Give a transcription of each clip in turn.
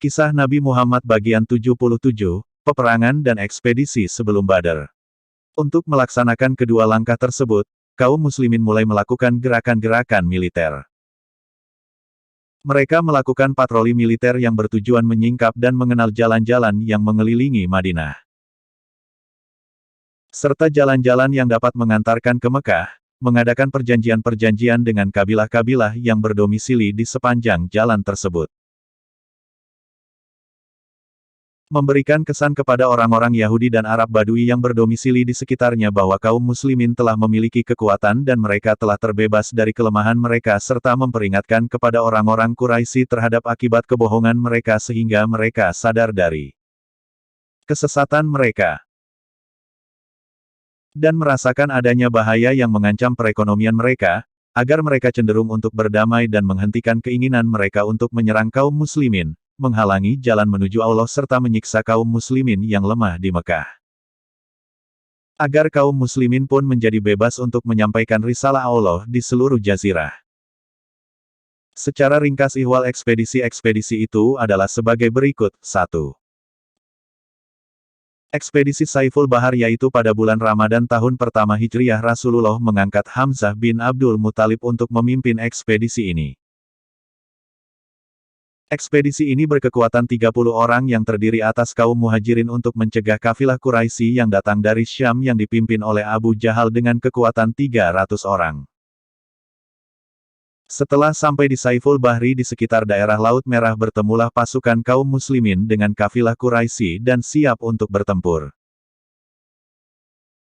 Kisah Nabi Muhammad bagian 77, Peperangan dan Ekspedisi sebelum Badar. Untuk melaksanakan kedua langkah tersebut, kaum muslimin mulai melakukan gerakan-gerakan militer. Mereka melakukan patroli militer yang bertujuan menyingkap dan mengenal jalan-jalan yang mengelilingi Madinah. Serta jalan-jalan yang dapat mengantarkan ke Mekah, mengadakan perjanjian-perjanjian dengan kabilah-kabilah yang berdomisili di sepanjang jalan tersebut. Memberikan kesan kepada orang-orang Yahudi dan Arab Badui yang berdomisili di sekitarnya bahwa kaum muslimin telah memiliki kekuatan dan mereka telah terbebas dari kelemahan mereka serta memperingatkan kepada orang-orang Quraisy terhadap akibat kebohongan mereka sehingga mereka sadar dari kesesatan mereka dan merasakan adanya bahaya yang mengancam perekonomian mereka, agar mereka cenderung untuk berdamai dan menghentikan keinginan mereka untuk menyerang kaum muslimin, menghalangi jalan menuju Allah serta menyiksa kaum muslimin yang lemah di Mekah. Agar kaum muslimin pun menjadi bebas untuk menyampaikan risalah Allah di seluruh jazirah. Secara ringkas ihwal ekspedisi-ekspedisi itu adalah sebagai berikut. 1. Ekspedisi Saiful Bahar yaitu pada bulan Ramadan tahun pertama Hijriyah Rasulullah mengangkat Hamzah bin Abdul Muthalib untuk memimpin ekspedisi ini. Ekspedisi ini berkekuatan 30 orang yang terdiri atas kaum muhajirin untuk mencegah kafilah Quraisy yang datang dari Syam yang dipimpin oleh Abu Jahal dengan kekuatan 300 orang. Setelah sampai di Saiful Bahri di sekitar daerah Laut Merah bertemulah pasukan kaum muslimin dengan kafilah Quraisy dan siap untuk bertempur.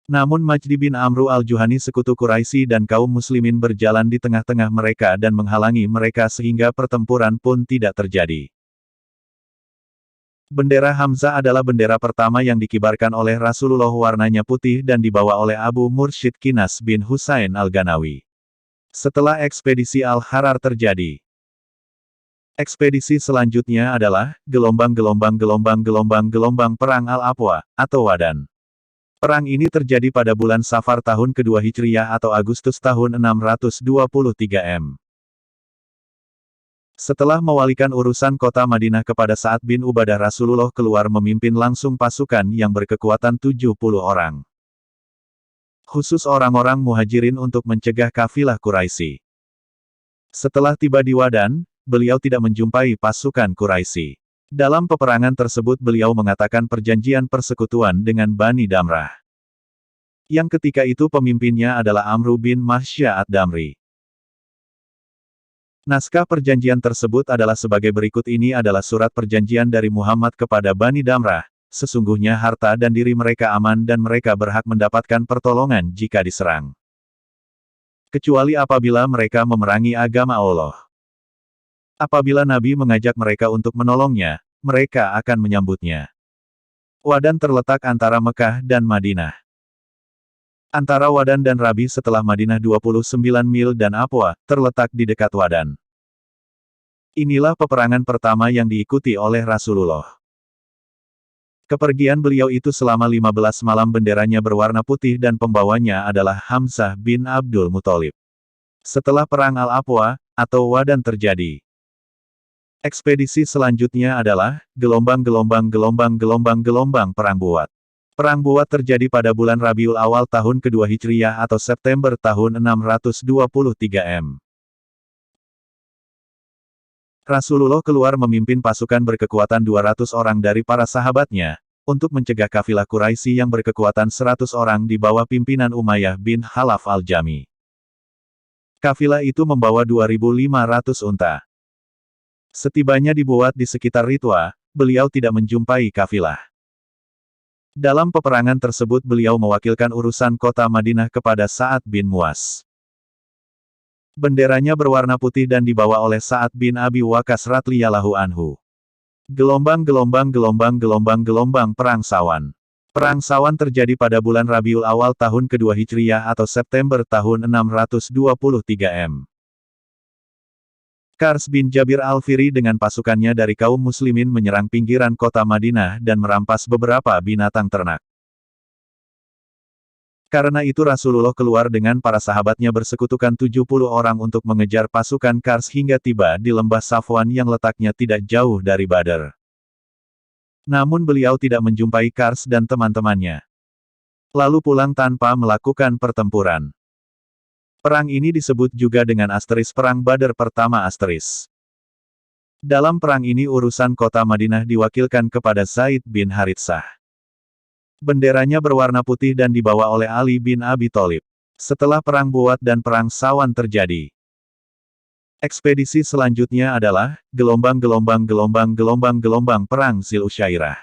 Namun Majdi bin Amru al-Juhani sekutu Quraisy dan kaum muslimin berjalan di tengah-tengah mereka dan menghalangi mereka sehingga pertempuran pun tidak terjadi. Bendera Hamzah adalah bendera pertama yang dikibarkan oleh Rasulullah, warnanya putih dan dibawa oleh Abu Mursyid Kinas bin Husain al-Ganawi. Setelah ekspedisi Al-Harar terjadi, ekspedisi selanjutnya adalah gelombang Perang Al-Aqwa, atau Wadan. Perang ini terjadi pada bulan Safar tahun kedua Hijriyah atau Agustus tahun 623 M. Setelah mewalikan urusan kota Madinah kepada Sa'ad bin Ubadah, Rasulullah keluar memimpin langsung pasukan yang berkekuatan 70 orang. Khusus orang-orang muhajirin untuk mencegah kafilah Quraisy. Setelah tiba di Wadan, beliau tidak menjumpai pasukan Quraisy. Dalam peperangan tersebut beliau mengatakan perjanjian persekutuan dengan Bani Damrah. Yang ketika itu pemimpinnya adalah Amru bin Mahsya ad-Damri. Naskah perjanjian tersebut adalah sebagai berikut. Ini adalah surat perjanjian dari Muhammad kepada Bani Damrah. Sesungguhnya harta dan diri mereka aman dan mereka berhak mendapatkan pertolongan jika diserang. Kecuali apabila mereka memerangi agama Allah. Apabila Nabi mengajak mereka untuk menolongnya, mereka akan menyambutnya. Wadan terletak antara Mekah dan Madinah. Antara Wadan dan Rabi setelah Madinah 29 mil dan Aqwa, terletak di dekat Wadan. Inilah peperangan pertama yang diikuti oleh Rasulullah. Kepergian beliau itu selama 15 malam, benderanya berwarna putih dan pembawanya adalah Hamzah bin Abdul Muthalib. Setelah perang Al-Aqwa, atau Wadan terjadi, ekspedisi selanjutnya adalah gelombang Perang Buat. Perang Buat terjadi pada bulan Rabiul Awal tahun kedua Hijriyah atau September tahun 623 M. Rasulullah keluar memimpin pasukan berkekuatan 200 orang dari para sahabatnya, untuk mencegah kafilah Quraisy yang berkekuatan 100 orang di bawah pimpinan Umayyah bin Khalaf al-Jami. Kafilah itu membawa 2.500 unta. Setibanya di Buat di sekitar Ritwa, beliau tidak menjumpai kafilah. Dalam peperangan tersebut beliau mewakilkan urusan kota Madinah kepada Sa'ad bin Mu'az. Benderanya berwarna putih dan dibawa oleh Sa'ad bin Abi Waqqas radhiyallahu anhu. Gelombang Perang Sawan. Perang Sawan terjadi pada bulan Rabiul Awal tahun kedua Hijriyah atau September tahun 623 M. Qars bin Jabir al-Fihri dengan pasukannya dari kaum muslimin menyerang pinggiran kota Madinah dan merampas beberapa binatang ternak. Karena itu Rasulullah keluar dengan para sahabatnya bersekutukan 70 orang untuk mengejar pasukan Kars hingga tiba di lembah Safwan yang letaknya tidak jauh dari Badr. Namun beliau tidak menjumpai Kars dan teman-temannya. Lalu pulang tanpa melakukan pertempuran. Perang ini disebut juga dengan asteris Perang Badr pertama asteris. Dalam perang ini urusan kota Madinah diwakilkan kepada Zaid bin Haritsah. Benderanya berwarna putih dan dibawa oleh Ali bin Abi Thalib. Setelah Perang Buat dan Perang Sawan terjadi. Ekspedisi selanjutnya adalah, gelombang Perang Zil Usyairah.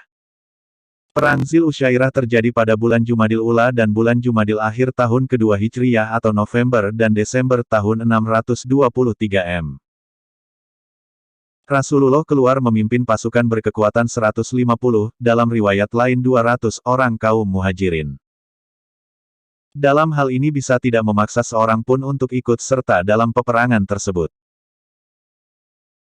Perang Zil Usyairah terjadi pada bulan Jumadil Ula dan bulan Jumadil Akhir tahun kedua Hijriyah atau November dan Desember tahun 623 M. Rasulullah keluar memimpin pasukan berkekuatan 150, dalam riwayat lain 200 orang kaum muhajirin. Dalam hal ini bisa tidak memaksa seorang pun untuk ikut serta dalam peperangan tersebut.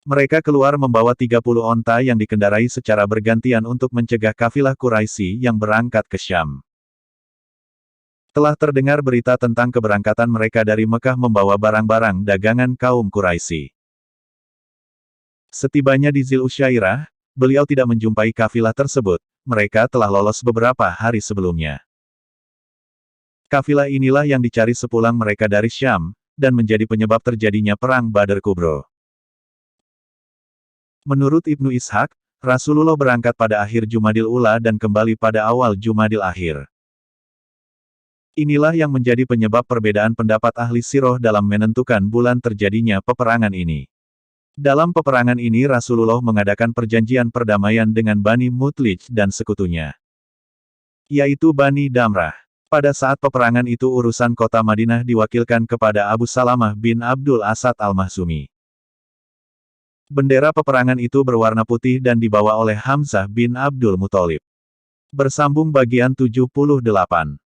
Mereka keluar membawa 30 onta yang dikendarai secara bergantian untuk mencegah kafilah Quraisy yang berangkat ke Syam. Telah terdengar berita tentang keberangkatan mereka dari Mekah membawa barang-barang dagangan kaum Quraisy. Setibanya di Zil Usyairah, beliau tidak menjumpai kafilah tersebut, mereka telah lolos beberapa hari sebelumnya. Kafilah inilah yang dicari sepulang mereka dari Syam, dan menjadi penyebab terjadinya Perang Badr Kubro. Menurut Ibnu Ishaq, Rasulullah berangkat pada akhir Jumadil Ula dan kembali pada awal Jumadil Akhir. Inilah yang menjadi penyebab perbedaan pendapat ahli sirah dalam menentukan bulan terjadinya peperangan ini. Dalam peperangan ini Rasulullah mengadakan perjanjian perdamaian dengan Bani Mutlij dan sekutunya, yaitu Bani Damrah. Pada saat peperangan itu urusan kota Madinah diwakilkan kepada Abu Salamah bin Abdul Asad al-Mahzumi. Bendera peperangan itu berwarna putih dan dibawa oleh Hamzah bin Abdul Muthalib. Bersambung bagian 78.